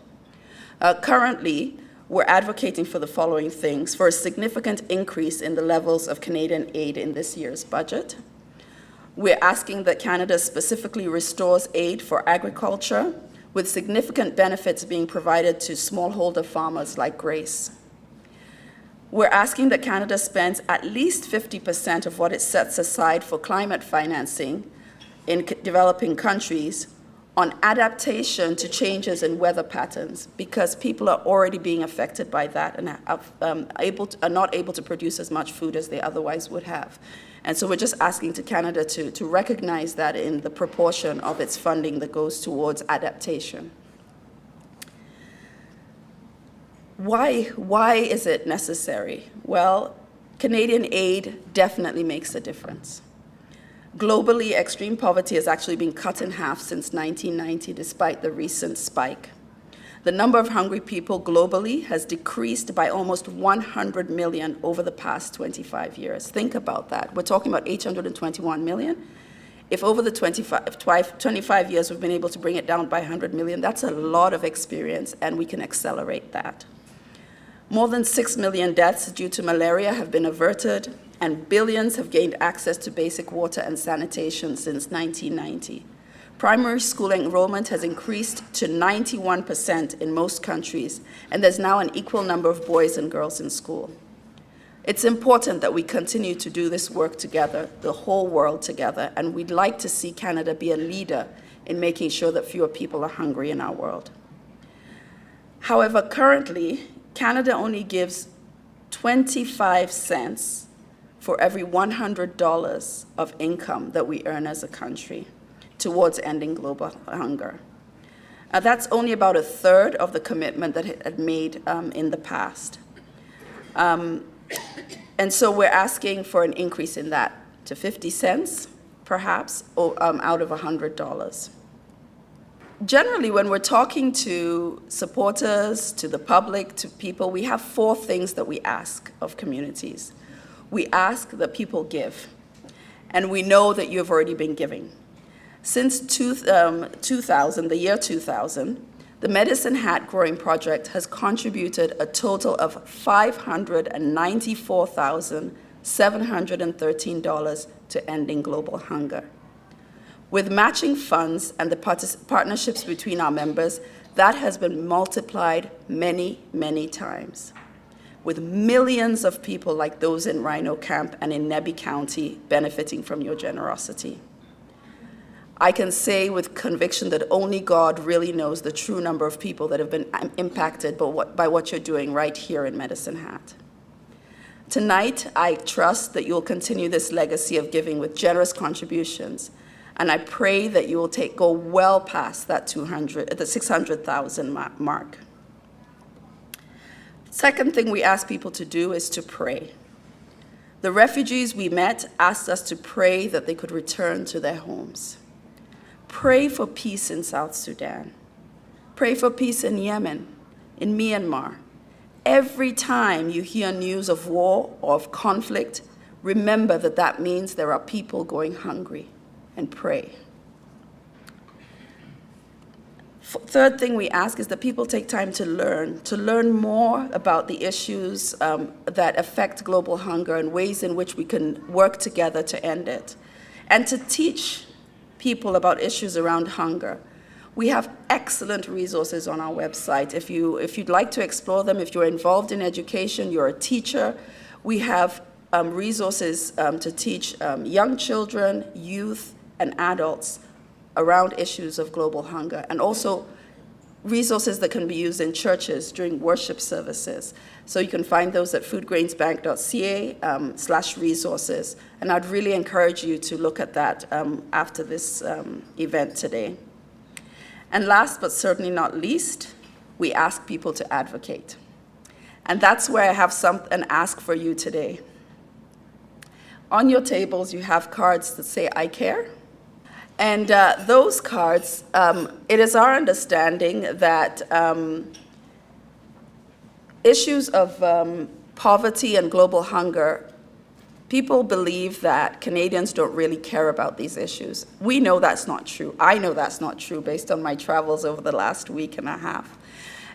Currently, we're advocating for the following things: for a significant increase in the levels of Canadian aid in this year's budget. We're asking that Canada specifically restores aid for agriculture, with significant benefits being provided to smallholder farmers like Grace. We're asking that Canada spends at least 50% of what it sets aside for climate financing in developing countries on adaptation to changes in weather patterns, because people are already being affected by that and are not able to produce as much food as they otherwise would have. And so we're just asking to Canada to recognize that in the proportion of its funding that goes towards adaptation. Why is it necessary? Well, Canadian aid definitely makes a difference. Globally, extreme poverty has actually been cut in half since 1990, despite the recent spike. The number of hungry people globally has decreased by almost 100 million over the past 25 years. Think about that. We're talking about 821 million. If over the 25 years we've been able to bring it down by 100 million, that's a lot of experience, and we can accelerate that. More than 6 million deaths due to malaria have been averted, and billions have gained access to basic water and sanitation since 1990. Primary school enrollment has increased to 91% in most countries, and there's now an equal number of boys and girls in school. It's important that we continue to do this work together, the whole world together, and we'd like to see Canada be a leader in making sure that fewer people are hungry in our world. However, currently, Canada only gives 25 cents for every $100 of income that we earn as a country towards ending global hunger. That's only about a third of the commitment that it had made in the past. And so we're asking for an increase in that to 50 cents, perhaps, out of $100. Generally, when we're talking to supporters, to the public, to people, we have 4 things that we ask of communities. We ask that people give, and we know that you have already been giving. Since 2000, the year 2000, the Medicine Hat Growing Project has contributed a total of $594,713 to ending global hunger. With matching funds and the partnerships between our members, that has been multiplied many, many times, with millions of people like those in Rhino Camp and in Nebby County benefiting from your generosity. I can say with conviction that only God really knows the true number of people that have been impacted by what you're doing right here in Medicine Hat. Tonight, I trust that you'll continue this legacy of giving with generous contributions, and I pray that you will go well past that the 600,000 mark. Second thing we ask people to do is to pray. The refugees we met asked us to pray that they could return to their homes. Pray for peace in South Sudan. Pray for peace in Yemen, in Myanmar. Every time you hear news of war or of conflict, remember that that means there are people going hungry, and pray. Third thing we ask is that people take time to learn more about the issues that affect global hunger and ways in which we can work together to end it, and to teach people about issues around hunger. We have excellent resources on our website. If you'd like to explore them, if you're involved in education, you're a teacher, we have resources to teach young children, youth, and adults around issues of global hunger, and also resources that can be used in churches during worship services. So you can find those at foodgrainsbank.ca/resources. And I'd really encourage you to look at that after this event today. And last but certainly not least, we ask people to advocate. And that's where I have an ask for you today. On your tables, you have cards that say, I care. And those cards, it is our understanding that issues of poverty and global hunger, people believe that Canadians don't really care about these issues. We know that's not true. I know that's not true based on my travels over the last week and a half.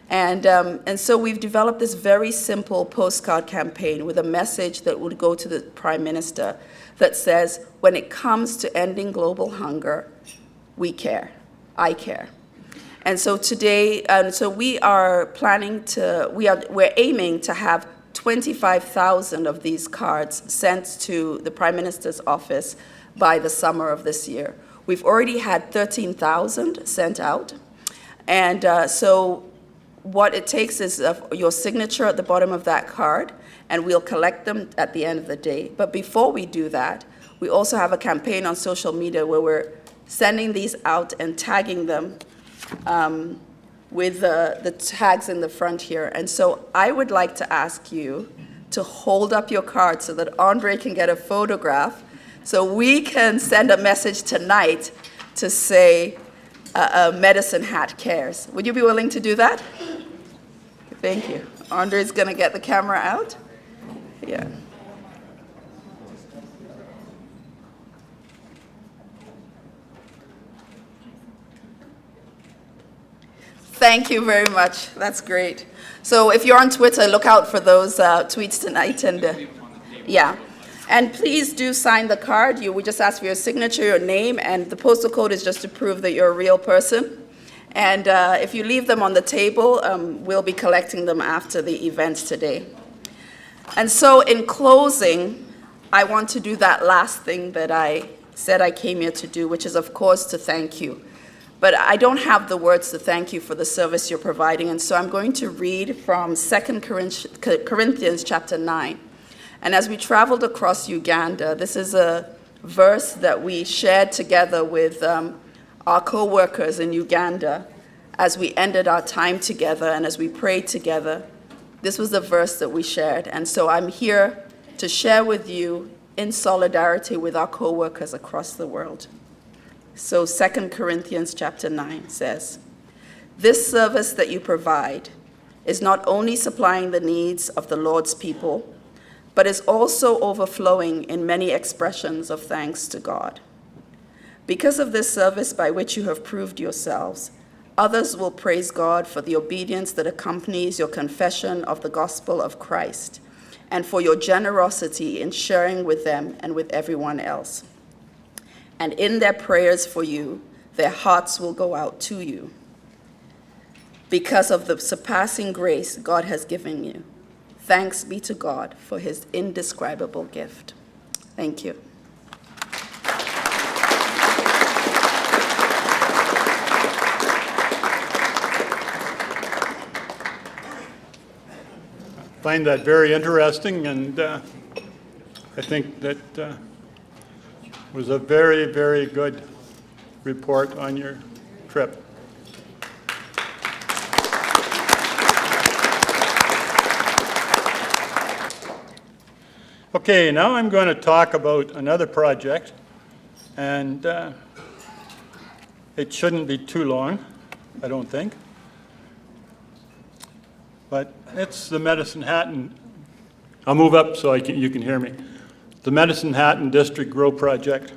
And so we've developed this very simple postcard campaign with a message that would go to the Prime Minister that says, when it comes to ending global hunger, we care. I care. And so today, so we are planning to, we're aiming to have 25,000 of these cards sent to the Prime Minister's office by the summer of this year. We've already had 13,000 sent out. And so what it takes is your signature at the bottom of that card, and we'll collect them at the end of the day. But before we do that, we also have a campaign on social media where we're sending these out and tagging them with the tags in the front here. And so I would like to ask you to hold up your card so that Andre can get a photograph, so we can send a message tonight to say, Medicine Hat cares. Would you be willing to do that? Thank you. Andre's going to get the camera out. Yeah. Thank you very much. That's great. So if you're on Twitter, look out for those tweets tonight. And yeah. And please do sign the card. We just ask for your signature, your name, and the postal code is just to prove that you're a real person. And if you leave them on the table, we'll be collecting them after the event today. And so in closing, I want to do that last thing that I said I came here to do, which is, of course, to thank you. But I don't have the words to thank you for the service you're providing, and so I'm going to read from 2 Corinthians chapter 9. And as we traveled across Uganda, this is a verse that we shared together with our co-workers in Uganda as we ended our time together and as we prayed together. This was the verse that we shared. And so I'm here to share with you in solidarity with our co-workers across the world. So 2 Corinthians chapter 9 says, "This service that you provide is not only supplying the needs of the Lord's people, but is also overflowing in many expressions of thanks to God. Because of this service by which you have proved yourselves, others will praise God for the obedience that accompanies your confession of the gospel of Christ, and for your generosity in sharing with them and with everyone else. And in their prayers for you, their hearts will go out to you because of the surpassing grace God has given you. Thanks be to God for his indescribable gift." Thank you. I find that very interesting, and I think that was a very, very good report on your trip. Okay, now I'm going to talk about another project, and it shouldn't be too long, I don't think. But it's the Medicine Hat, and I'll move up so you can hear me. The Medicine Hat and District Grow Project.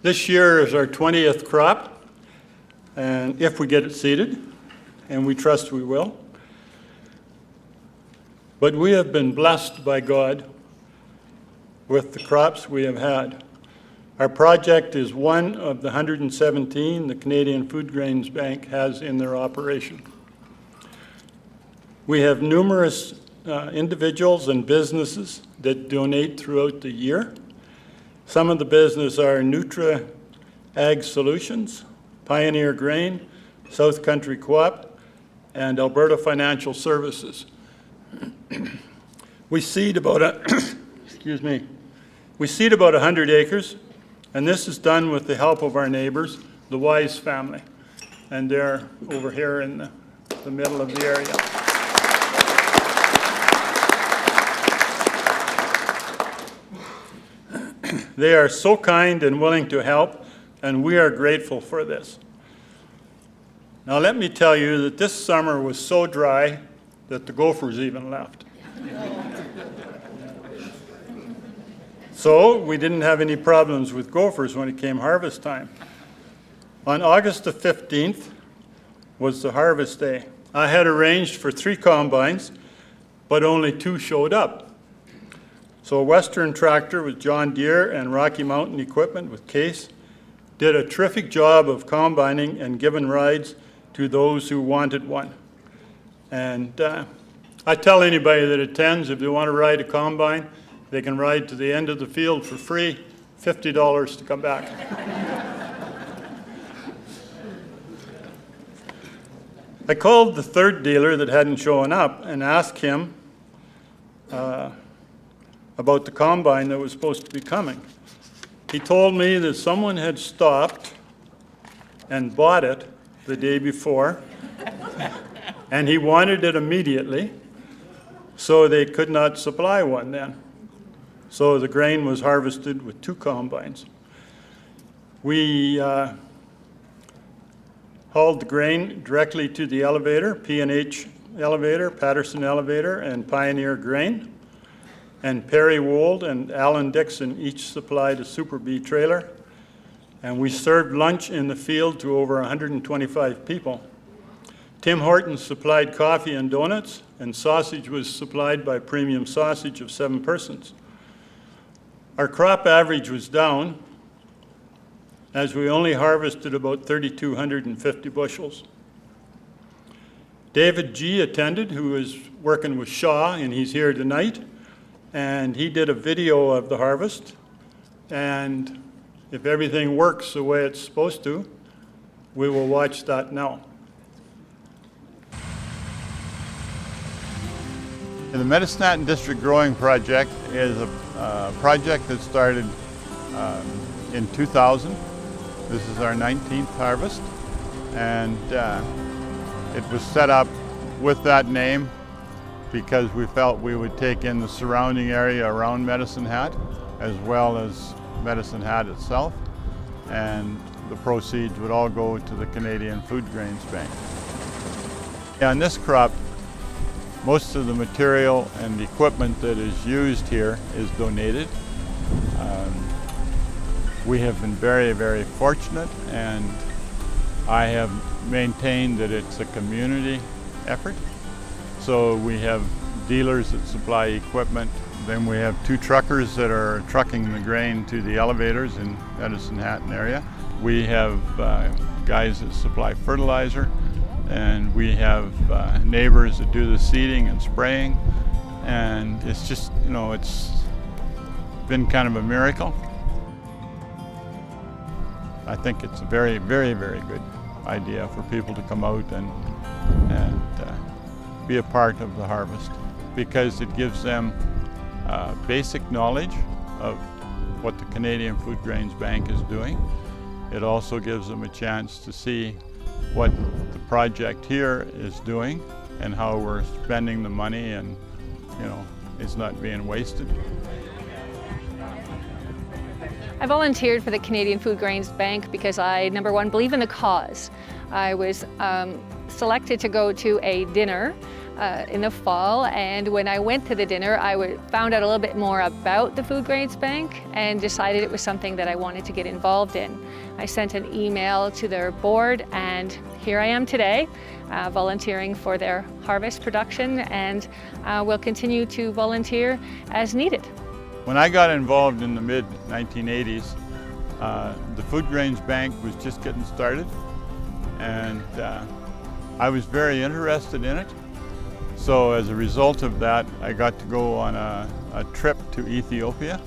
This year is our 20th crop, and if we get it seeded, and we trust we will. But we have been blessed by God with the crops we have had. Our project is one of the 117 the Canadian Food Grains Bank has in their operation. We have numerous individuals and businesses that donate throughout the year. Some of the business are Nutra Ag Solutions, Pioneer Grain, South Country Co-op, and Alberta Financial Services. We seed about excuse me. We seed about 100 acres, and this is done with the help of our neighbors, the Wise family, and they're over here in the middle of the area. They are so kind and willing to help, and we are grateful for this. Now let me tell you that this summer was so dry that the gophers even left. So we didn't have any problems with gophers when it came harvest time. On August the 15th was the harvest day. I had arranged for 3 combines, but only 2 showed up. So Western Tractor with John Deere and Rocky Mountain Equipment with Case did a terrific job of combining and giving rides to those who wanted one. And I tell anybody that attends, if they want to ride a combine, they can ride to the end of the field for free, $50 to come back. I called the 3rd dealer that hadn't shown up and asked him about the combine that was supposed to be coming. He told me that someone had stopped and bought it the day before, and he wanted it immediately, so they could not supply one then. So the grain was harvested with 2 combines. We hauled the grain directly to the elevator, P&H elevator, Patterson elevator, and Pioneer Grain. And Perry Wold and Alan Dixon each supplied a Super B trailer. And we served lunch in the field to over 125 people. Tim Hortons supplied coffee and donuts, and sausage was supplied by Premium Sausage of 7 persons. Our crop average was down, as we only harvested about 3,250 bushels. David G. attended, who is working with Shaw, and he's here tonight, and he did a video of the harvest. And if everything works the way it's supposed to, we will watch that now. The Medicinatin District Growing Project is a project that started in 2000. This is our 19th harvest, and it was set up with that name because we felt we would take in the surrounding area around Medicine Hat as well as Medicine Hat itself, and the proceeds would all go to the Canadian Food Grains Bank. On this crop, most of the material and equipment that is used here is donated. We have been very, very fortunate, and I have maintained that it's a community effort. So we have dealers that supply equipment. Then we have 2 truckers that are trucking the grain to the elevators in Medicine Hat area. We have guys that supply fertilizer, and we have neighbors that do the seeding and spraying. And it's just, you know, it's been kind of a miracle. I think it's a very, very, very good idea for people to come out and be a part of the harvest, because it gives them basic knowledge of what the Canadian Food Grains Bank is doing. It also gives them a chance to see what the project here is doing and how we're spending the money, and you know, it's not being wasted. I volunteered for the Canadian Food Grains Bank because I, number one, believe in the cause. I was selected to go to a dinner in the fall, and when I went to the dinner, I found out a little bit more about the Food Grains Bank and decided it was something that I wanted to get involved in. I sent an email to their board, and here I am today, volunteering for their harvest production, and will continue to volunteer as needed. When I got involved in the mid-1980s, the Food Grains Bank was just getting started, and I was very interested in it. So as a result of that, I got to go on a trip to Ethiopia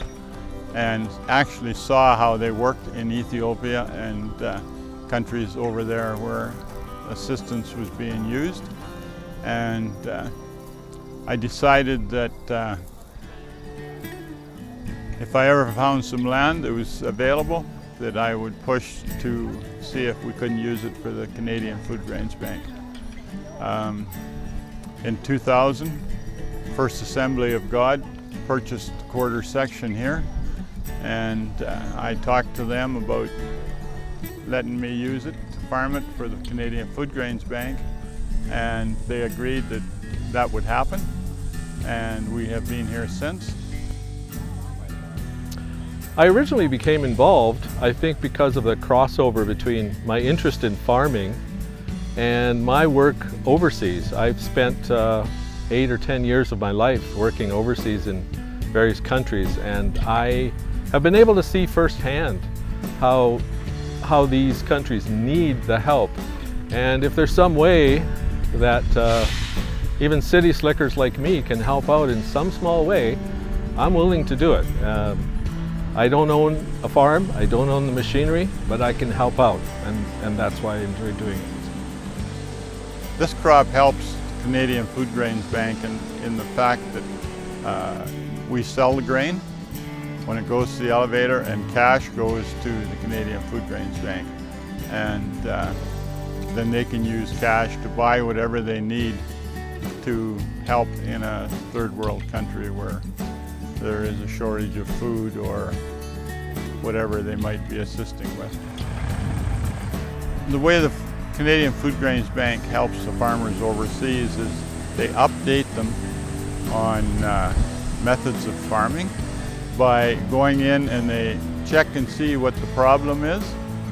and actually saw how they worked in Ethiopia and countries over there where assistance was being used, and I decided that if I ever found some land that was available, that I would push to see if we couldn't use it for the Canadian Food Grains Bank. In 2000, First Assembly of God purchased a quarter section here, and I talked to them about letting me use it to farm it for the Canadian Food Grains Bank, and they agreed that that would happen, and we have been here since. I originally became involved, I think, because of the crossover between my interest in farming and my work overseas. I've spent 8 or 10 years of my life working overseas in various countries, and I have been able to see firsthand how these countries need the help. And if there's some way that even city slickers like me can help out in some small way, I'm willing to do it. I don't own a farm, I don't own the machinery, but I can help out, and that's why I enjoy doing it. This crop helps Canadian Food Grains Bank in the fact that we sell the grain when it goes to the elevator, and cash goes to the Canadian Food Grains Bank. And then they can use cash to buy whatever they need to help in a third world country where there is a shortage of food or whatever they might be assisting with. The way the Canadian Food Grains Bank helps the farmers overseas is they update them on methods of farming by going in and they check and see what the problem is.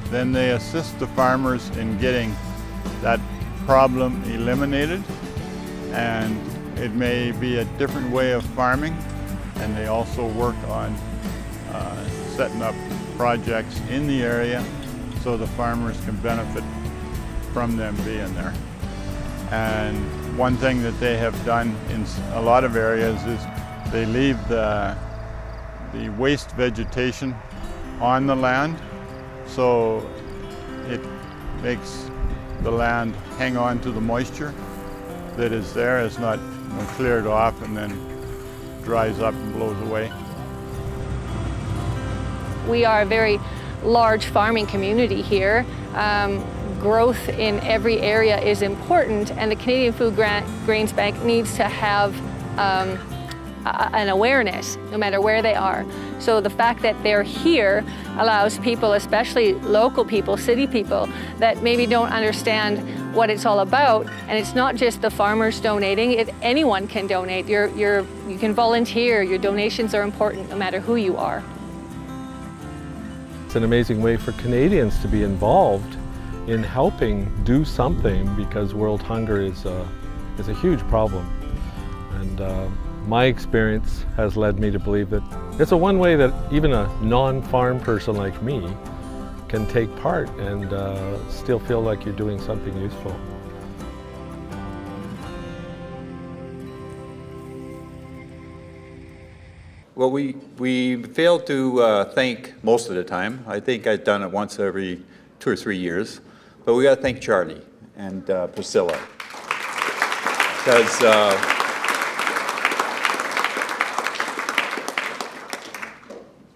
Then they assist the farmers in getting that problem eliminated, and it may be a different way of farming, and they also work on setting up projects in the area so the farmers can benefit from them being there. And one thing that they have done in a lot of areas is they leave the waste vegetation on the land, so it makes the land hang on to the moisture that is there. It's not cleared off and then dries up and blows away. We are a very large farming community here. Growth in every area is important, and the Canadian Food Grains Bank needs to have an awareness no matter where they are. So the fact that they're here allows people, especially local people, city people, that maybe don't understand what it's all about. And it's not just the farmers donating, anyone can donate. You can volunteer, your donations are important no matter who you are. It's an amazing way for Canadians to be involved in helping do something, because world hunger is a huge problem. And my experience has led me to believe that it's a one way that even a non-farm person like me can take part and still feel like you're doing something useful. Well, we fail to thank most of the time. I think I've done it once every 2 or 3 years. But we got to thank Charlie and Priscilla. Because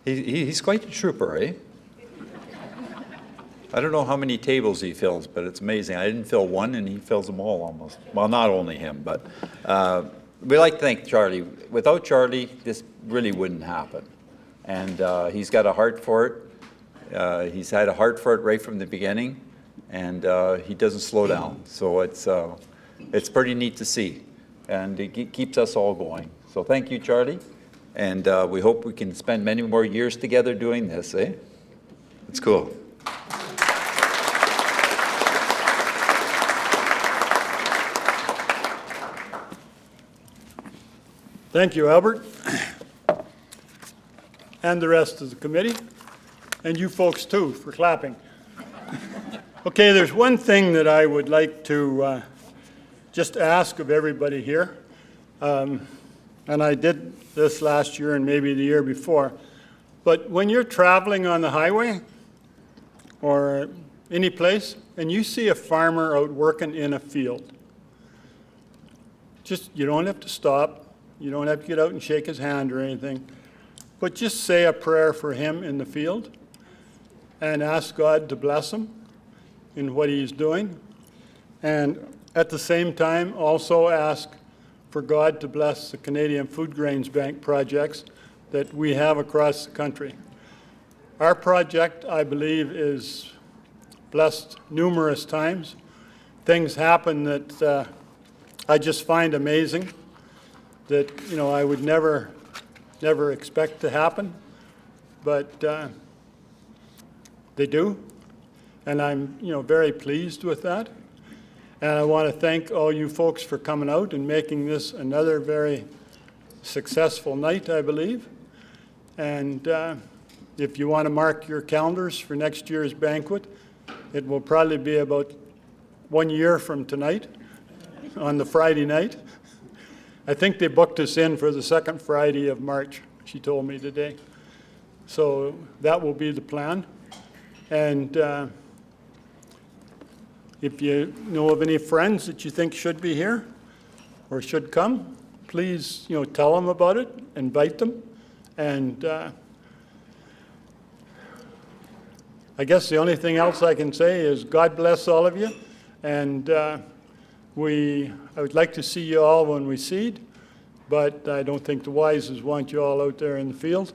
he's quite a trooper, eh? I don't know how many tables he fills, but it's amazing. I didn't fill one, and he fills them all almost. Well, not only him, but we like to thank Charlie. Without Charlie, this really wouldn't happen. And he's got a heart for it. He's had a heart for it right from the beginning, and he doesn't slow down. So it's pretty neat to see, and it keeps us all going. So thank you, Charlie, and we hope we can spend many more years together doing this, eh? It's cool. Thank you, Albert, and the rest of the committee, and you folks too for clapping. Okay, there's one thing that I would like to just ask of everybody here, and I did this last year and maybe the year before, but when you're traveling on the highway or any place and you see a farmer out working in a field, just, you don't have to stop. You don't have to get out and shake his hand or anything. But just say a prayer for him in the field and ask God to bless him in what he's doing. And at the same time, also ask for God to bless the Canadian Food Grains Bank projects that we have across the country. Our project, I believe, is blessed numerous times. Things happen that I just find amazing that, you know, I would never expect to happen, but they do, and I'm, you know, very pleased with that. And I want to thank all you folks for coming out and making this another very successful night, I believe. And if you want to mark your calendars for next year's banquet, it will probably be about 1 year from tonight on the Friday night. I think they booked us in for the second Friday of March, she told me today. So that will be the plan. And if you know of any friends that you think should be here or should come, please, you know, tell them about it, invite them. And I guess the only thing else I can say is God bless all of you. And I would like to see you all when we seed, but I don't think the Wises want you all out there in the field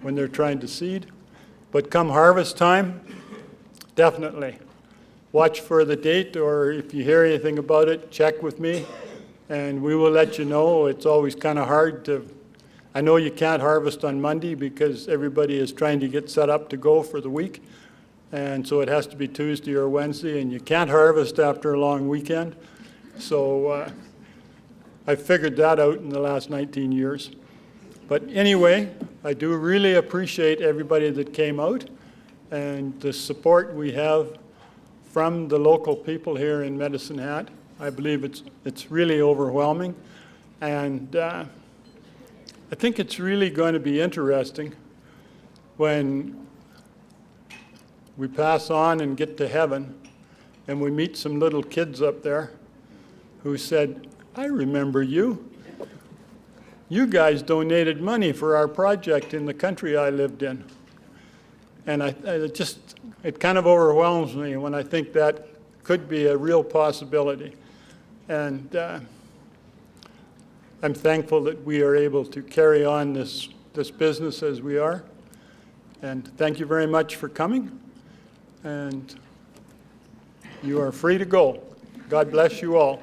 when they're trying to seed. But come harvest time, definitely. Watch for the date, or if you hear anything about it, check with me, and we will let you know. It's always kind of hard to, I know you can't harvest on Monday because everybody is trying to get set up to go for the week, and so it has to be Tuesday or Wednesday, and you can't harvest after a long weekend. So I figured that out in the last 19 years. But anyway, I do really appreciate everybody that came out and the support we have from the local people here in Medicine Hat. I believe it's really overwhelming. And I think it's really going to be interesting when we pass on and get to heaven and we meet some little kids up there who said, I remember you. You guys donated money for our project in the country I lived in. And it kind of overwhelms me when I think that could be a real possibility. And I'm thankful that we are able to carry on this business as we are. And thank you very much for coming. And you are free to go. God bless you all.